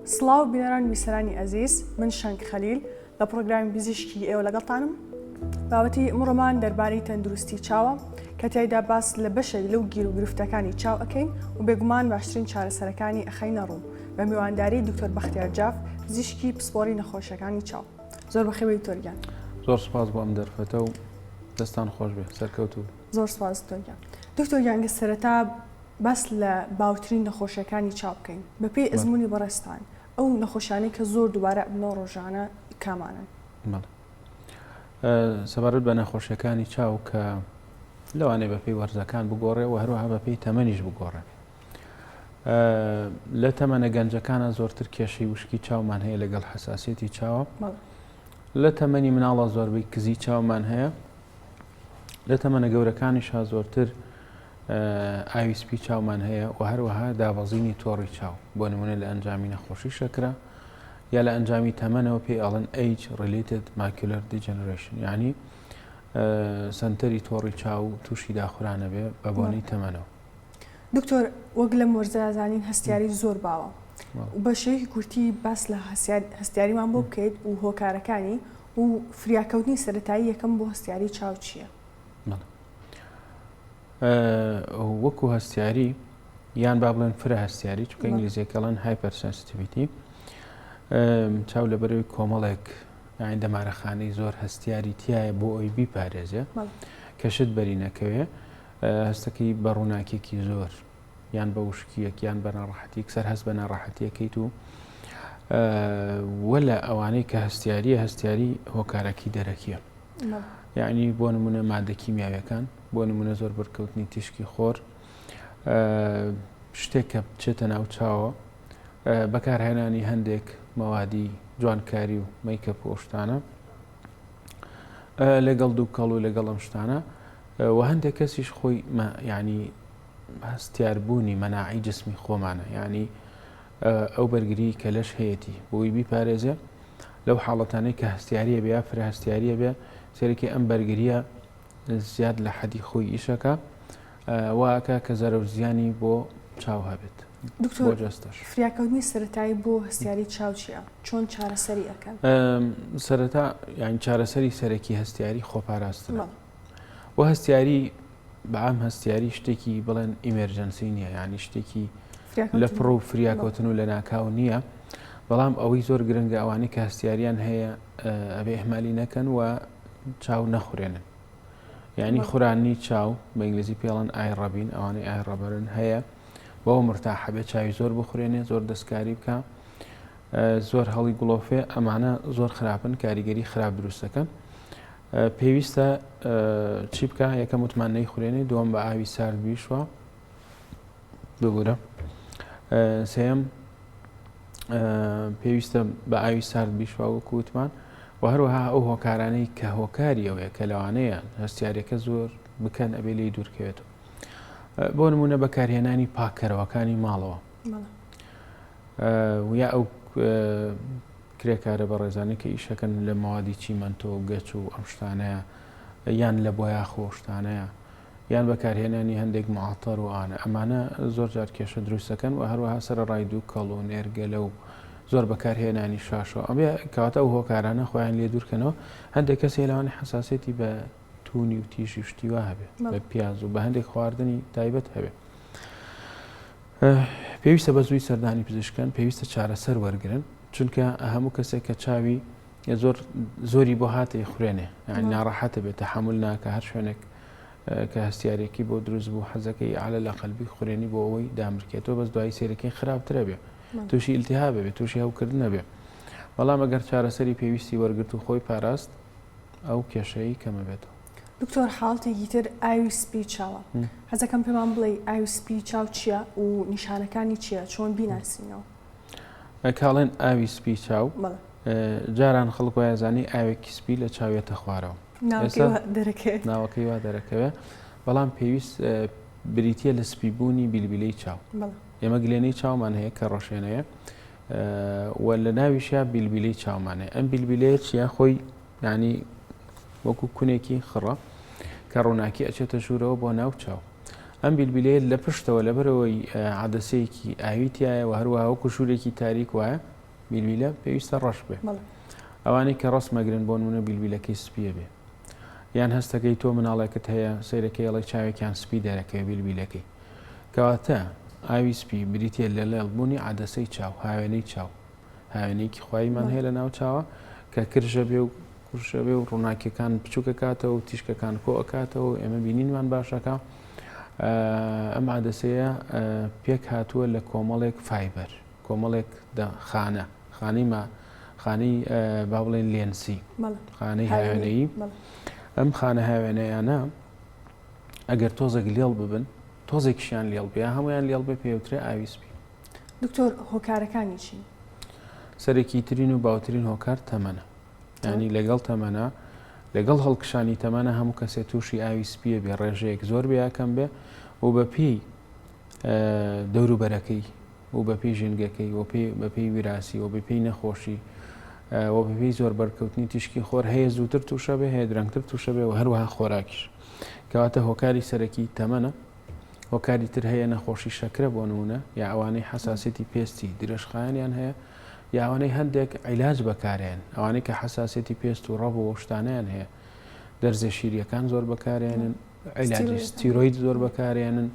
سڵاو بینەران بیسەرانی ئەزیز، من شەنگ خەلیل لە پرۆگرامی پزیشکی ئێوە لەگەڵتانم. بابەتی ئەمڕۆمان دەربارەی تەندروستی چاوە کە تیایدا باس لە بەشێک لەو گیر و گرفتەکانی چاو ئەکەین و بێگومان باشترین چارەسەرەکانی ئەخەینە ڕوو بە میوانداری دکتۆر بەختیار جاف، پزیشکی پسپۆڕی نەخۆشیەکانی چاو. زۆر بەخێوی دکتۆرگیان. زۆر سپاس بۆ ئەم دەرفەتە و دەستان خۆش بێ سەرکەوتوو. زۆر سپاس دکتۆرگیان. دکتۆرگیان گە سەرەتا باس لە باوترین نەخۆشیەکانی چاو بکەین بەپێی ئەزمموی بەڕێستان ئەو نەخۆشیانەی کە زۆر دووبارە بنەوە ڕۆژانە کامانن. سەبارەت بە نەخۆشیەکانی چاو کە لەوانەیە بەپێی وەرزەکان بگۆڕێ و هەروەها بەپێی تەمەنیش بگۆڕێ. لە تەمەنە گەنجەکانە زۆرتر کێشەی وشکی چاومان هەیە لەگەڵ حساسیەتی چاوە. لە تەمەنی مناڵە زۆربەی کزی چاومان هەیە. لە تەمەنە گەورەکانیشا زۆرتر ئاوی سپی چاومان هەیە و هەروەها دابەزینی تۆڕی چاو بۆ نمونە لە ئەنجامی نەخۆشی شەکرە یا لە ئەنجامی تەمەنەوە پێی ئەڵێن age related macular degeneration، یعنی سنتەری تۆڕی چاو تووشی داخورانە بێ بە بۆنەی تەمەنەوە. دکتۆر، وەک لەم وەرزەیازانین هەستیاری زۆر باوە و بە شێوەیەکی کورتی باس لە هەستیاریمان بۆ بکەیت و هۆکارەکانی و فریاکەوتنی سەرەتایی یەکەم بۆ هەستیاری چاو چییە؟ وەکو هەستیاری یان با بڵێن فرە هەستیاری چونکە ئینگلیزیەکەڵەن هایپەرسەنسیتیڤیتی، چاو لە بەرەوەی کۆمەڵێک یان دەمارەخانەی زۆر هەستیاری تایە بۆ ئەوی بیپارێزێ کەشت بەری نەکەوێ هەستەکەی بە ڕووناکێکی زۆر یان بە وشکیەک یان بە ناڕەحەتیەک سەر هەست بە ناڕەحەتیەکەیت و وە لە ئەوانەی کە هەستیاری هۆکارەکی دەرەکیە. یعنی بۆ نمونە مادە کیمیاویەکان، بۆ نمونە زۆر بەرکەوتنی تیشکی خۆر، شتێک کە بچێتە ناو چاوە، بەکارهێنانی هەندێک مەوادی جوانکاری و مەیکەپ و شتانە لەگەڵ دوو کەڵ و لەگەڵ ئەم شتانە و هەندێک کەسیش خۆی ینی هەستیاربوونی مەناعی جسمی خۆمانە، ینی ئەو بەرگری کە لەش هەیەی بۆی بیپارێزێ لەو حاڵەتانەی کە هەستیاریە بێ یا فرە هەستیاریە بێ سێرەکی ئەم بەرگریە زیاد لە حەدی خۆی ئیشەکە واکە کە زەرەو زیانی بۆ چاو هەبێت. دکتۆر، فریاکەوتنی سەرەتایی بۆ هەستیاری چاو چییە؟ چۆن چارەسەری ئەەکەن؟ سەرەتا یان چارەسەری سەرەکی هەستیاری خۆپاراستنە و هەستیاری بەعام هەستیاری شتێکی بڵێن ئیمەرجەنسی نییە، یانی شتێکی لە پڕ و فریاکەوتن و لە ناکاو نییە، بەڵام ئەوەی زۆر گرنگە ئەوانەی کە هەستیاریان هەیە ئەبێ ئەحمالی نەکەن و چاو نەخورێنن. یعنی خورانی چاو بە ئینگلیزی پێڵەن ئایڕەبین، ئەوانەی ئایڕەبەرن هەیە بەوە مرتاحە بێ چاوی زۆر بخورێنێ، زۆر دەستکاری بکە، زۆر هەڵی گوڵۆفێ، ئەمانە زۆر خراپن، کاریگەری خراپ دروستەکەن. پێویستە چی بکە؟ یەکەم وتمان نەیخورێنێ، دووەم بە ئاوی سارد بیشوە ببوورە، سێم پێویستە بە ئاوی سارد بیشوە وەکو وتمان و هەروەها ئەو هۆکارانەی کە هۆکاری ئەوەیە کە لەوانەیە هەستیارەکە زۆر بکەن ئەبێ لی دوورکەوێتەوە. بۆ نمونە بەکارهێنانی پاکەرەوەکانی ماڵەوە یا ئەو کرێکارە بە ڕێزانەی کە ئیشەکەن لە مەوادی چیمەنتۆ و گەچ و ئەم شتانەیە یان لە بۆیا خۆشتانەیە یان بەکارهێنانی هەندێک معاتەر و ئەمانە زۆر جار کێشە دروستەکەن و هەروەها سەرڕای دوو کەڵ و نێرگەلە و زۆر بەکارهێنانی شاشەوە ئەبێ کەواتە ئەو هۆکارانە خۆیان لێ دوورکەنەوە. هەندێک کەس لەوانێ حساسێتی بە تونی و تیژی شتیوا هەبێ، بە پیاز و بە هەندێک خواردنی تایبەت هەبێ. پێویستە بە زووی سەردانی پزیشکان پێویستە چارەسەر وەرگرن، چونکە هەموو کەسێک کە چاوی زۆری بۆ هاتە خوێنێ، یعنی ناڕەحەتە بێت، تەحمل ناکە هەر شوێنێک کە هەستیارێکی بۆ دروست بوو حەزەکەی عەلە لە قەلبی خوێنی بۆ ئەوەی دامرکێتەوە، بەس دوای سێرەکەی خراپترە بێ، تووشی ئیلتیهاب بێ، تووشی هەوکردن نەبێ. بەڵام ئەگەر چارەسەری پێویستی وەرگرت و خۆی پاراست ئەو کێشەی کەمە بێتەوە. دکتۆر، حاڵەتێکی تر ئاوی سپی چاوە. هەزەکەم پێمان بڵێ ئاوی سپی چاو چییە و نیشانەکانی چییە، چۆن بیناسینەوە؟ کاڵێن ئاوی سپی چاو جاران خەڵک وایە زانی ئاوێکی سپی لە چاوێتە خوارەوە، ناوەکەی وا دەرەکەوێ، بەڵام پێویست بریتە لە سپیبوونی بیلبیلەی چاو. ئێمە گلێنەی چاومان هەیە کە ڕۆشێنەیە و لە ناویشە بیلبیلەی چاومانەیە. ئەم بیلبیلەیە چیە؟ خۆی ینی وەکو کونێکی خڕە کە ڕووناکی ئەچێتە ژوورەوە بۆ ناو چاو. ئەم بیلبیلەیە لە پشتەوە لەبەرەوەی عادەسەیەکی ئاویتیایە و هەروەها وەکو ژوورێکی تاریک وایە بیلبیلە پێویستە ڕەش بێ. ئەوانەی کە ڕەسمەگرن بۆ نمونە بیلبیلەکەی سپیە بێ یان هەستەکەی تۆ مناڵێکت هەیە سەیرەکەی ئەڵێ چاوێکیان سپی دەرەکەوێ بیلبیلەکەی کەواتە ئاوی سپی بریتە لە لێڵبوونی عادەسەی چاو هاوێنەی چاو هاوێنەیەکی خواییمان هەیە لە ناو چاوە کە کرژە بێ و کوشە بێ و ڕووناکیەکان بچووکەکاتەوە و تیشکەکان کۆ ئەکاتەوە و ئێمە بینینمان باشەکە. ئەم عادەسەیە پێک هاتووە لە کۆمەڵێک فایبەر کۆمەڵێک خانە خانەی با بڵێن لێنسی خانەی هاوێنەیی. ئەم خانە هاوێنەیانە ئەگەر تۆزێک لێڵ ببن تۆزێکیشیان لێڵ بێ هەمویان لێڵ بێ پێوترێ ئاوی سپی. دکتۆر هۆکارەکانی چی؟ سەرەکی ترین و باوترین هۆکار تەمەنە ینی لەگەڵ تەمەنە لەگەڵ هەڵکشانی تەمەنە هەموو کەسێ تووشی ئاوی سپیە بێ ڕێژەیەک زۆر بێ یاکەم بێ و بەپێی دەوروبەرەکەی و بەپێی ژینگەکەی و بەپێی ویراسی و بەپێی نەخۆشی و بەپێی زۆر بەرکەوتنی تیشکی خۆر هەیە زووتر تووشە بێ هەیە درەنگتر تووشە بێ و هەروەها خۆراکیش. کەواتە هۆکاری سەرەکی تەمەنە. هۆکاری تر هەیە نەخۆشی شەکرە بۆ نمونە یا ئەوانەی حساسێتی پێستی درێژخایانیان هەیە یا ئەوانەی هەندێک عیلاج بەکارێن ئەوانەی کە حساسێتی پێست و ڕەب و شتانیان هەیە دەرزە شیریەکان زۆر بەکارێنن عیلاجی ستیرۆید زۆر بەکارێنن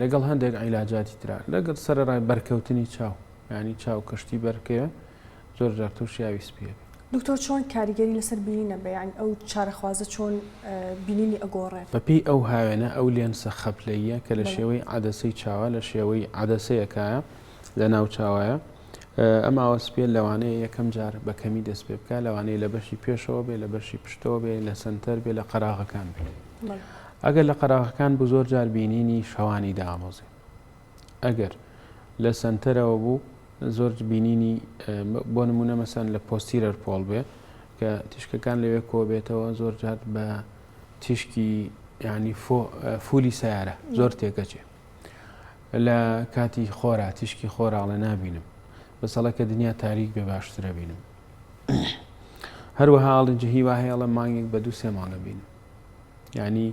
لەگەڵ هەندێک عیلاجاتی ترا لەگەڵ سەرڕای بەرکەوتنی چاو ینی چاو کەشتی بەرکەوە زۆر جار تووشی ئاوی سپیە. دکتۆر چۆن کاریگەری لەسەر بینینە بێ یان ئەو چارەخوازە چۆن بینینی ئەگۆڕێت؟ بەپێی ئەو هاوێنە ئەو لێنسە خەپلەیە کە لە شێوەی عادەسەی چاوە لە شێوەی عادەسەیەکایە لە ناو چاوایە ئەم ئاوەسپێت لەوانەیە یەکەم جار بە کەمی دەست پێ بکە لەوانەیە لە بەشی پێشەوە بێ لە بەشی پشتەوە بێ لە سنتەر بێ لە قەراغەکان بێ. ئەگەر لە قەراغەکان بوو زۆر جار بینینی شەوانی دامۆزێ ئەگەر لە سنتەرەوە بوو زۆر بینینی بۆ نمونە مەسەن لە پۆستیرەر پۆڵ بێ کە تیشکەکان لەوێ کۆ بێتەوە زۆر جار بە تیشکی ینی فولی سیارە زۆر تێکەچێ لە کاتی خۆرا تیشکی خۆراڵە نابینم بەسەڵە کە دنیا تاریک بێ باشترە بینم. هەروەها ئاڵنجە هیوا هەیەڵە مانگێک بە 2-3 مانگە بینم ینی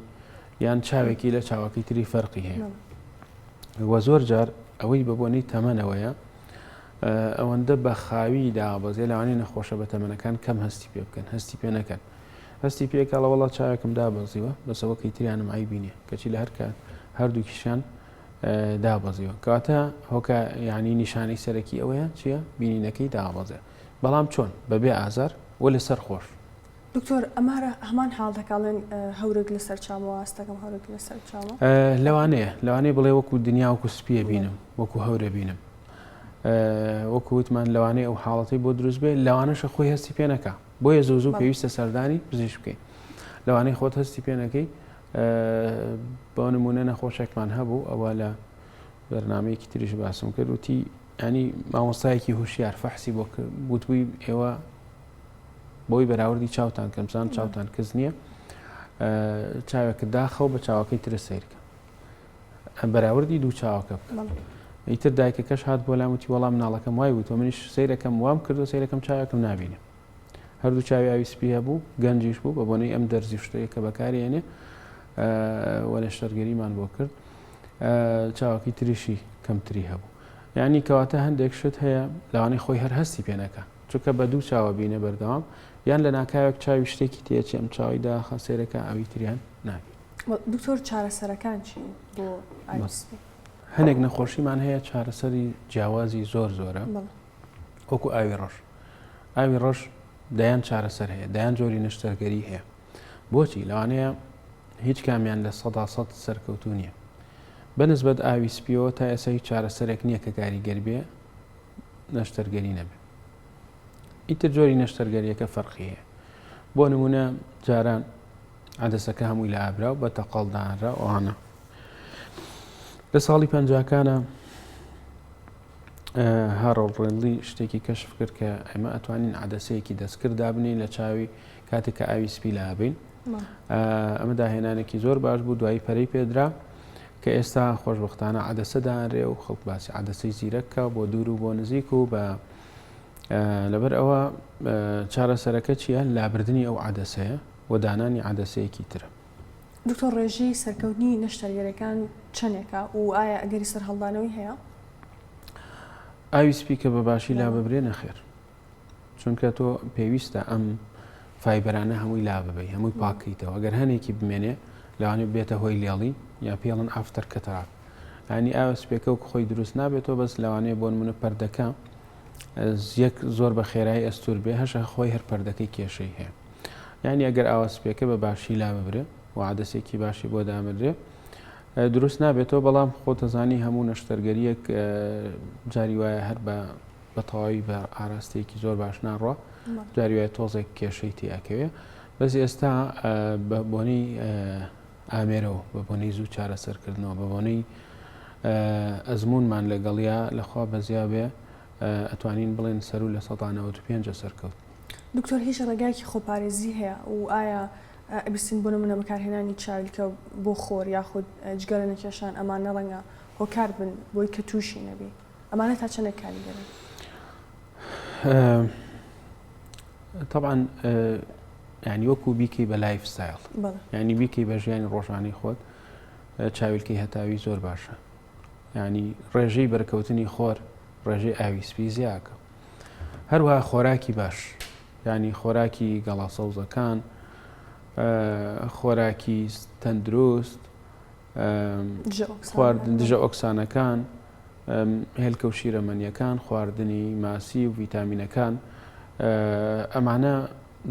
یان چاوێکی لە چاوەکەی تری فەرقی هەیە وە زۆر جار ئەوەی بەبوونی تەمەنەوەیە ئەوەندە بە خاوی دابەزێ لەوانەیە نەخۆشە بە تەمەنەکان کەم هەستی پێ بکەن هەستی پێ نەکەن هەستی پێکاڵە وەڵات چاوێکم دابەزیوە بەسەوەکەی تریانم ئای بینێ کەچی لە هەر کات هەردووکیشان دابەزیوە کەواتە هۆکە ینی نیشانەی سەرەکی ئەوەیە چییە بینینەکەی دابەزێ بەڵام چۆن بەبێ ئازار و لەسەر خۆش. دکتۆر ئەمارە هەمان حاڵ دەکاڵێن هەورێک لەسەر چاوە ئاستەکەم هەورێک لەسەر چاوە لەوانەیە بڵێ وەکو دنیا وەکو سپیە بینم وەکو هەورە بینم وەکووتمان لەوانەیە ئەو حاڵەتی بۆ دروست بێ لەوانەشە خۆی هەستی پێ نەکە بۆیە زوو پێویستە سەردانی پزیش بکەین لەوانەیە خۆت هەستی پێ نەکەی. بۆ نمونە نەخۆشێکمان هەبوو ئەوە لە بەرنامەیەکی تریش باسم کرد وتی ینی مامۆستایەکی هوشیار فەحسی بۆ گوتبووی ئێوە بۆی بەراوردی چاوتان کەمسان چاوتان کەس نییە چاوێکە داخەو بە چاوەکەی ترە سیرکە بەراوردی دوو چاوەکە ئیتر دایکەکەش هات بۆ لام وتی وەڵام مناڵەکەم وای بوو تۆ منیش سیرەکەم وام کردو سیرەکەم چاوێکم نبینێ هەردوو چاوی ئاوی سپی هەبوو گەنجیش بوو بە بۆنەی ئەم دەرزی شتەیە کە بەکارێنێ وەلێشتەرگەریمان بۆ کرد چاوەکی تریشی کەمتری هەبوو یعنی کەواتە هەندێک شت هەیە لەوانەی خۆی هەر هەستی پێ نەکە چونکە بە دوو چاوە بینە بەردەوام یان لە ناکاوێک چاوی شتێکی تێچی ئەم چاوی داخە سێرەکە ئەوی تریان نابێت. دکتۆر چارەسەرەکان چی بۆ ئاوی سپی؟ هەنێک نەخۆشیمان هەیە چارەسەری جیاوازی زۆر زۆرە وەکو ئاوی ڕەش ئاوی ڕەش دەیان چارەسەر هەیە دەیان جۆری نەشتەرگەری هەیە بۆچی لەوانەیە هیچ کامیان لە 100% سەرکەوتو نییە بەنسبەت ئاوی سپیەوە تا ئێستا هیچ چارەسەرێک نییە کە کاریگەر بێ نەشتەرگەری نەبێ ئیتر جۆری نەشتەرگەریەکە فەرقی هەیە بۆ نمونە جاران عادەسەکە هەمووی لە ئابرا و بە تەقەڵدانرا ئەوانە لە ساڵی 50کانە هارۆڵد ڕێنلی شتێکی کەشف کرد کە ئێمە ئەتوانین عادەسەیەکی دەستکرد دابنین لە چاوی کاتێک کە ئاوی سپی لا بین ئەمە داهێنانێکی زۆر باش بوو دوایی پەرەی پێدرا کە ئێستا خۆشبەختانە عادەسە دانرێ و خەڵک باسی عادەسەی زیرەکە بۆ دوور و بۆ نزیک و بە لەبەر ئەوە چارەسەرەکە چییە لابردنی ئەو عادەسەیە و دانانی عادەسەیەکی ترە دکتۆر ڕێژەی سەرکەوتنی نەشتەرگەریەکان چەندێکە و ئایا ئەگەری سەر هەڵدانەوەی هەیە؟ ئاوی سپی کە بەباشی لا ببرێ نەخێر، چونکە تۆ پێویستە ئەم فایبەرانە هەمووی لا ببەی، هەمووی پاکیتەوە. ئەگەر هەنێکی بمێنێ لەوانێ بێتە هۆی لێڵی یا پێڵن ئافتەر کەتەراک، ینی ئاوە سپێکە و خۆی دروست نابێتەوە، بەس لەوانەیە بۆ نمونە پەردەکە یەک زۆر بە خێرایی ئەستور بێ، هەشە خۆی هەر پەردەکەی کێشەی هەیە. یعنی ئەگەر ئاوە سپێکە بە باشی لا ببرێ و عادەسێکی باشی بۆ دامەدرێ دروست نابێتەوە. بەڵام خۆتەزانی هەموو نەشتەرگەریەک جاری وایە هەر بە تەواوی بە ئاراستەیەکی زۆر باش ناڕوە، جاری وایە تۆزێک کێشەی تیاکەوێ. بەس ئێستا بە بۆنەی ئامێرەوە، بە بۆنەی زوو چارەسەرکردنەوە، بە بۆنەی ئەزمونمان لەگەڵیا لەخوا بەزیا بێ ئەتوانین بڵێن سەر و لە 195 سەرکەوت. دکتۆر هیچ ڕێگایەکی خۆپارێزی هەیە و ئایا ئەبیستین بۆ نمونە بەکارهێنانی چاویلکە بۆ خۆر یاخود جگەرە نەکێشان ئەمانە ڕەنگە هۆکار بن بۆی کە تووشی نەبی، ئەمانە تا چەندێک کاریگەرن؟ طبعا ینی وەکو بیکەی بە لایف ستایل، ینی بیکەی بە ژیانی ڕۆژانەی خۆت چاویلکەی هەتاوی زۆر باشە. ینی ڕێژەی بەرکەوتنی خۆر ڕێژەی ئاوی سپی زیاکە. هەروەها خۆراکی باش، ینی خۆراکی گەڵا سەوزەکان، خۆراکی تەندروست، خواردن دژە ئۆکسانەکان، هێلکە و شیرەمەنیەکان، خواردنی ماسی و ڤیتامینەکان، ئەمانە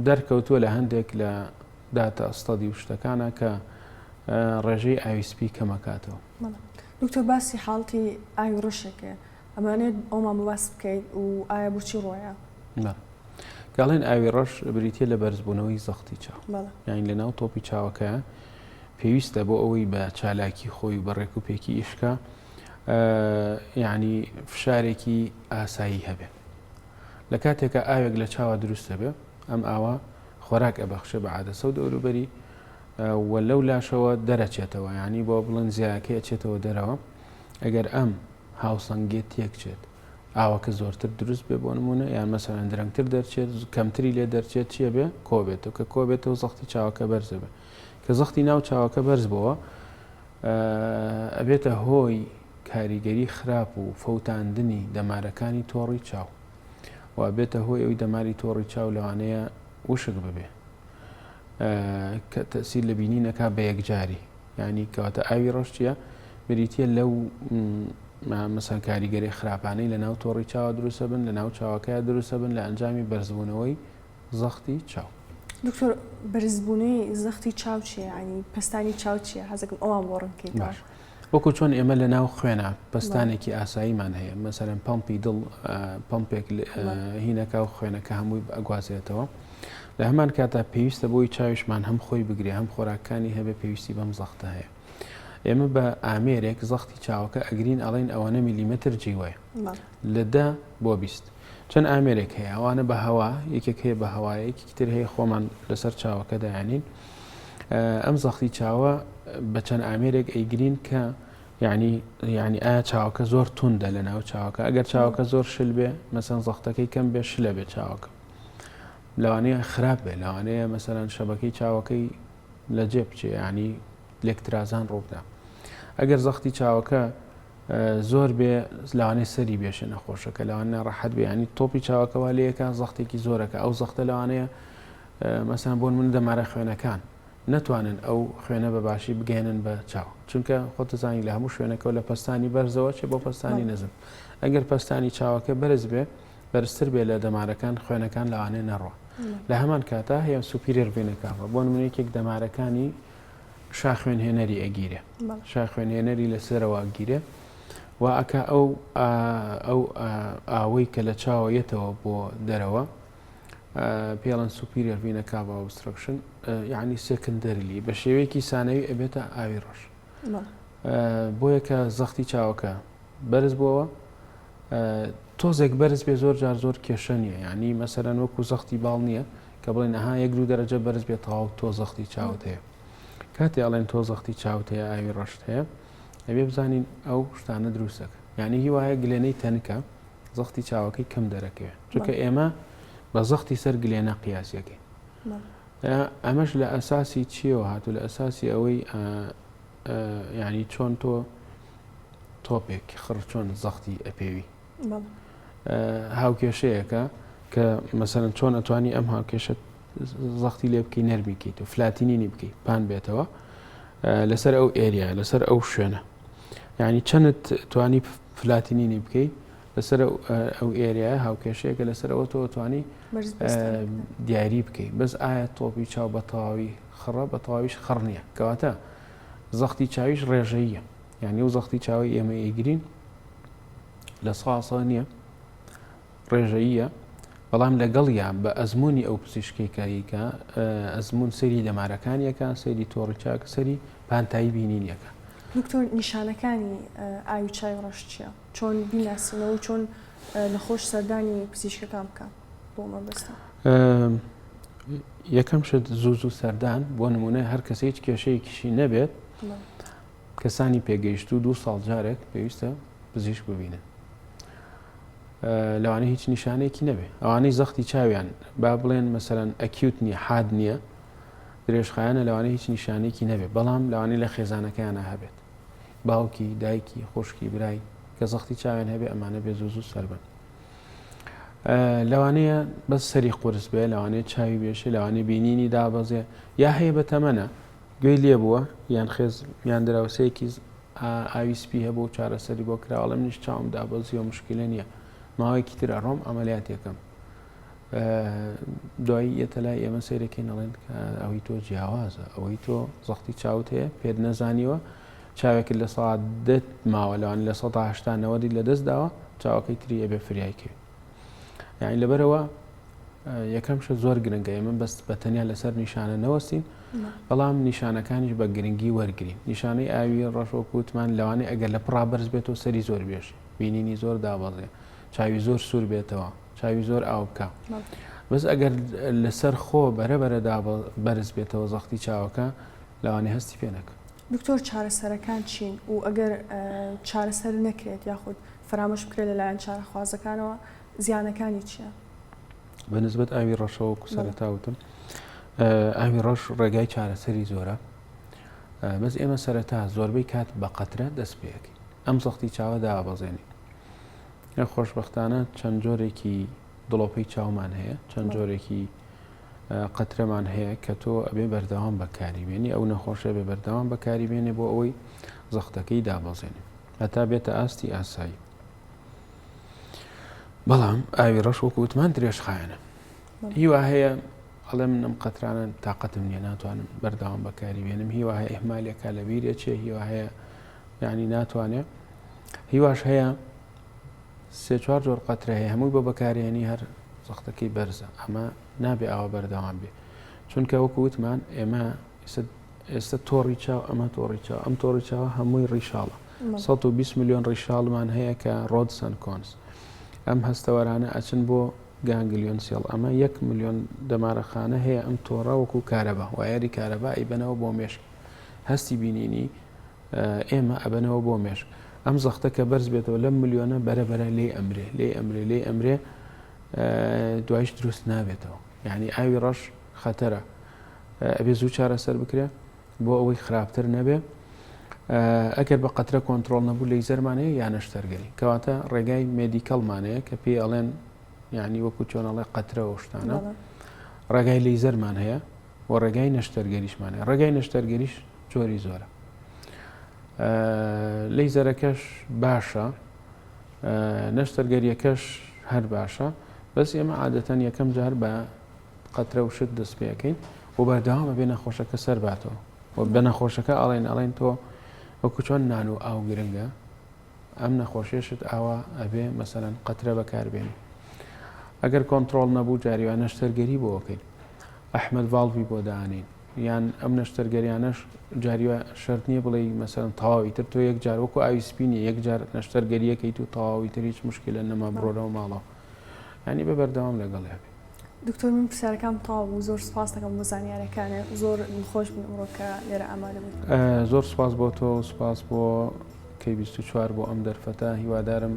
دەرکەوتووە لە هەندێک لە داتە ئەستەدی و شتەکانە کە ڕێژەی ئاوی سپی کەمەکاتەوە. دکتۆر باسی حاڵتی ئاوی ڕەشێکە، ئەمانێت ئەومان باس بکەیت و ئایا بچی ڕۆیە؟ گاڵێن ئاوی ڕەش بریتە لە بەرزبوونەوەی زەختی چاو، یان لە ناو تۆپی چاوەکە پێویستە بۆ ئەوەی بە چالاکی خۆی و بەڕێک و پێکی ئیشکە یعنی فشارێکی ئاسایی هەبێ. لە کاتێکە ئاوێک لە چاوە دروستە بێ، ئەم ئاوە خۆراک ئەبەخشە بە عادەسە و دەوروبەری و لەو لاشەوە دەرەچێتەوە، ینی بۆ بڵند زیاکە ئەچێتەوە دەرەوە. ئەگەر ئەم هاوسەنگێت تێکچێت ئاوەکە زۆرتر دروست بێ بۆ نمونە، یان مەسەرەن درەنگتر دەرچێت، کەمتری لێ دەرچێت، چیە بێ؟ کۆبێتەوە، کە کۆبێتەوە زەختی چاوەکە بەرزە بێ، کە زەختی ناو چاوەکە بەرز بووە ئەبێتە هۆی کاریگەری خراپ و فەوتاندنی دەمارەکانی تۆڕی چاو و بێتە هۆی ئەوی دەماری تۆڕی چاو لەوانەیە وشک ببێ، کە تەسیر لە بینی نەکا بە یەکجاری. یعنی کەواتە ئاوی ڕەش چیە؟ بریتە لەو مەسەن کاریگەری خراپانەی لە ناو تۆڕی چاوە دروستە بن، لە ناو چاوەکەیە دروستە بن لە ئەنجامی بەرزبوونەوەی زەختی چاو. دکتۆر بەرزبوونەی زەختی چاو چیە؟ ینی پەستانی چاو چیە؟ حەزەکەم ئەوان بۆ ڕوونکەیت. باش، وەکو چۆن ئێمە لە ناو خوێنە پەستانێکی ئاساییمان هەیە، مەسەرەن پەمپی دڵ، پەمپێک هینەکە و خوێنەکە هەمووی ئەگوازێتەوە. لە هەمان کاتا پێویستە بۆی چاویشمان هەم خۆی بگرێ، هەم خۆراکانی هەبێ پێویستی بەم زەختە هەیە. ئێمە بە ئامێرێک زەختی چاوەکە ئەگرین ئەڵێن ئەوانە میلیمتر جیوە لە 10 بۆ 20. چەند ئامێرێک هەیە، ئەوانە بە هەوا، یەکێک هەیە بە هەوایەکی تر هەیە خۆمان لەسەر چاوەکە دایانین. ئەم زەختی چاوە بە چەند ئامێرێک ئەیگرین کە یعنی ئایا چاوەکە زۆر توندە لە ناو چاوەکە. ئەگەر چاوەکە زۆر شل بێ، مەسەن زەختەکەی کەم بێ، شلە بێ چاوەکە، لەوانەیە خراپ بێ، لەوانەیە مەسەرەن شەبەکەی چاوەکەی لە جێ بچێ، ینی لێکترازان ڕووبدا. ئەگەر زەختی چاوەکە زۆر بێ، لەوانەیە سەری بێشە نەخۆشەکە، لەوانە ڕەحەت بێ، ینی تۆپی چاوەکەوا لەیەکە زەختێکی زۆرەکە. ئەو زەختە لەوانەیە مەسەن بۆ من دەمارە خوێنەکان نەتوانن ئەو خوێنە بە باشی بگەێنن بە چاو، چونکە خۆتەزانی لە هەموو شوێنەکەەوە لە پەستانی بەرزەوە چێ بۆ پەستانی نەزم. ئەگەر پەستانی چاوەکە بەرز بێ، بەرزتر بێ لە دەمارەکان، خوێنەکان لەوانەیە نەڕوە. لە هەمان کاتا هەیە سوپیرێر ڤینەکاوە، بۆ نمونەیەکێک دەمارەکانی شاخوێنهێنەری ئەگیرێ، شاخوێنهێنەری لەسەرەوە گیرێ و ئەکا ئەو ئاوەی کە لە چاوەیەتەوە بۆ دەرەوە پێڵەن سوپیرێر ڤینەکاوە ئۆبستراکشن، یعنی سێکندەرلی بە شێوەیەکی سانەوی ئەبێتە ئاوی ڕەش. بۆیە کە زەختی چاوەکە بەرز بووەوە، تۆزێک بەرز بێ زۆر جار زۆر کێشە نییە، یعنی مەسەرەن وەکو زەختی باڵ نییە کە بڵێن ئەها 1-2 دەرەجە بەرز بێت تەواو تۆ زەختی چاوت هەیە. کاتێ ئەڵێن تۆ زەختی چاوت هەیە، ئاوی ڕەشت هەیە، ئەبێ بزانین ئەو شتانە دروستەکە، یعنی هی وایە گلێنەی تەنکە زەختی چاوەکەی کەم دەرەکەوێت، چونکە ئێمە بە زەختی سەر گلێنە قیاسیەکەی. ئەمەش لە ئەساسی چیەوە هاتو لە ئەساسی ئەوەی ینی چۆن تۆ تۆپێک خڕ چۆن زەختی ئەپێوی هاوکێشەیەەکە کە مەسەرەن چۆن ئەتوانی ئەم هاوکێشە زەختی لێ بکەی نەرمیکەیت و فلاتینینی بکەیت پان بێتەوە لەسەر ئەو ئێریا لەسەر ئەو شوێنە ینی چەندت توانی فلاتینینی بکەیت لەسەر ئەو ئێریای هاوکێشەیەکە لەسەر ئەوە تۆ توانی دیاری بکەیت بەس ئایا تۆپی چاو بە تەواوی خڕە بە تەواویش خڕ نییە کەواتە زەختی چاویش ڕێژەیە یعنی و زەختی چاوی ئێمە ئیگرین لە ساسە نییە ڕێژەیە بەڵام لەگەڵیان بە ئەزمموی ئەو پزیشکێکاییکە ئەزممون سەری دەمارەکانیەکە سەری تۆڕی چاک سەری پانتایی بینینیەکە دکتۆر نیشانەکانی ئاوی چای ڕەش چییە چۆن بیناسینەوە و چۆن نەخۆش سەردانی پزیشکەکان بکە بۆ مەبەستە یەکەم شت زوو سەردان بۆ نمونە هەر کەسە هیچ کێشەیەکیشی نەبێت کەسانی پێگەیشت و 2 ساڵ جارێک پێویستە پزیشک ببینن لەوانە هیچ نیشانەیەکی نەبێت ئەوانەی زەختی چاویان با بڵێن مەسەرەن ئەکیوت نییە حاد نییە درێژخایانە لەوانەیە هیچ نیشانێکی نەبێت بەڵام لەوانەیە لە خێزانەکەیانە هەبێت باوکی دایکی خۆشکی برای کە زەختی چاویان هەبێ ئەمانە بێ زوو سەر بن لەوانەیە بەس سەری قورس بێ لەوانەیە چاوی بێشێ لەوانەیە بینینی دابەزێ یا هەیە بە تەمەنە گوێی لێ بووە یان خێز یان دراوسەیەکی ئاوی سپی هەبوو و چارەسەری بۆ کراوەڵە منیش چاوم دابەزی و مشکلە نییە ماوەیەکی تر ئەڕۆم ئەمەلیات یەکەم دوایی ئێتەلای ئێمە سیرەکەی نەڵێن ئەوەی تۆ جیاوازە ئەوەی تۆ زەختی چاوت هەیە پێت نەزانیوە چاوێکی لە سەعات دێت ماوە لەوان لە 1970 لە دەست داوە چاوەکەی تری ئەبێ فریایکەوێت یعنی لەبەرەوە یەکەم شە زۆر گرنگە ئێمە بەست بە تەنیا لەسەر نیشانە نەوەستین بەڵام نیشانەکانیش بە گرنگی وەرگین نیشانەی ئاوی ڕەشۆکوتمان لەوانەیە ئەگەر لە پڕا بەرز بێتەوە سەری زۆر بێش بینینی زۆر دابەزێ چاوی زۆر سوور بێتەوە چاوی زۆر ئاو بکە بەس ئەگەر لەسەر خۆ بەرەبەرەدا بەرز بێتەوە زەختی چاوەکە لەوانەیە هەستی پێ نەکە دکتۆر چارەسەرەکان چین و ئەگەر چارەسەر نەکرێت یاخود فرامۆش بکرێت لەلایەن چارەخوازەکانەوە زیانەکانی چییە؟ بەنسبەت ئاوی ڕەشەوە سەرەتاوتم ئاوی ڕەش ڕێگای چارەسەری زۆرە بەس ئێمە سەرەتا زۆربەی کات بە قەترە دەست پێەکەی ئەم زەختی چاوە دابەزێنی خۆشبەختانە چەند جۆرێکی دڵۆپەی چاومان هەیە چەند جۆرێکی قەترەمان هەیە کە تۆ ئەبێ بەردەوام بەکاریبێنی ئەو نەخۆشە بێ بەردەوام بەکاریبێنێ بۆ ئەوەی زەختەکەی دابەزێنی هەتا بێتە ئاستی ئاسایی بەڵام ئاوی ڕەش وەکو وتمان درێژخایەنە هیوا هەیە ئەڵێ من ئەم قەترانە تااقەتم نییە ناتوانم بەردەوام بەکاریبێنم هیوا هەیە ئیحمالێکە لە بیرێ چێ هیوا هەیە یعنی ناتوانێت هیواش هەیە 3-4 جۆر قەترە هەیە هەمووی بۆ بەکارێنی هەر زەختەکەی بەرزە ئەمە نابێ ئەوە بەردەوام بێ چونکە وەکو وتمان ئێمە ئێستا تۆڕی چاو ئەمە تۆڕی چاو ئەم تۆڕی چاوە هەمووی ڕیشاڵە 120 میلیۆن ڕیشاڵمان هەیە کە ڕۆدسەن کۆنس ئەم هەستەوەرانە ئەچن بۆ گانگلیۆن سێڵ ئەمە 1 میلیۆن دەمارەخانە هەیە ئەم تۆڕە وەکو کارەبا وایەری کارەبا ئەیبەنەوە بۆ مێشک هەستی بینینی ئێمە ئەبەنەوە بۆ مێشک ئەم زەختە کە بەرز بێتەوە لەم ملیۆنە بەرەبەرە لێ ئەمرێ لێ ئەمرێ لێ ئەمرێ دوایش دروست نابێتەوە یعنی ئاوی ڕەش خەتەرە ئەبێ زوو چارەسەر بکرێ بۆ ئەوەی خراپتر نەبێ ئەگەر بە قەترە کۆنتترۆل نەبوو لەیزەرمانەیە یانە شتەرگەری کەواتە ڕێگای مێدیکەڵمانەیە کە پێی ئەڵێن یعنی وەکو چۆنەڵێ قەترەوە شتانە ڕێگای لەیزەرمان هەیە و ڕێگای نەشتەرگەریشمانەیە ڕێگای نەشتەرگەریش جۆری زۆرە لەیزەرەکەش باشە نەشتەرگەریەکەش هەر باشە بەس ئێمە عادەتەن یەکەم جار بە قەترە و شت دەست پێەکەین و بەردەوامە بێ نەخۆشەکە سەر باتەوە و بە نەخۆشەکە ئەڵێن تۆ وەکو چۆن نان و ئاو گرنگە ئەم نەخۆشیێشت ئاوا ئەبێ مەسەرەن قەترە بەکاربێنی ئەگەر کۆنتترۆل نەبوو جاریوان نەشتەرگەری بۆ ئۆکەین ئەحمەد ڤاڵڤی بۆ دانین یان ئەم نەشتەرگەریانەش جاریوە شەرت نییە بڵێ مەسەرەن تەواوی تر تۆ یەک جار وەکو ئاوی سپینی یەک جار نەشتەرگەریەکەیت و تەواوی تر هیچ مشکلە نەما بڕۆرەوە ماڵەوە ینی بە بەردەوام لەگەڵ هەبێ دکتۆر من پرسیارەکەم تەواو بوو زۆر سپاس دەکەم بۆ زانیاریەکانە زۆر خۆش بوو ئەمڕۆ کە لێرە ئامادە بوو زۆر سپاس بۆ تۆ و سپاس بۆ K24 بۆ ئەم دەرفەتە هیوادارم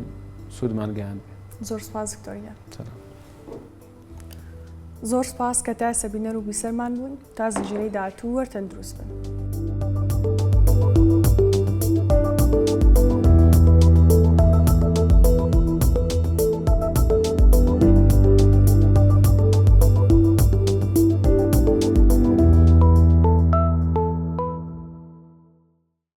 سوودمان گەیاند بێت زۆر سپاس دکتۆریان زۆر سپاس کە تا سەبینەر و بیسەرمان بوون تا زنجیرەی داهاتوو وەرتەندروست بن.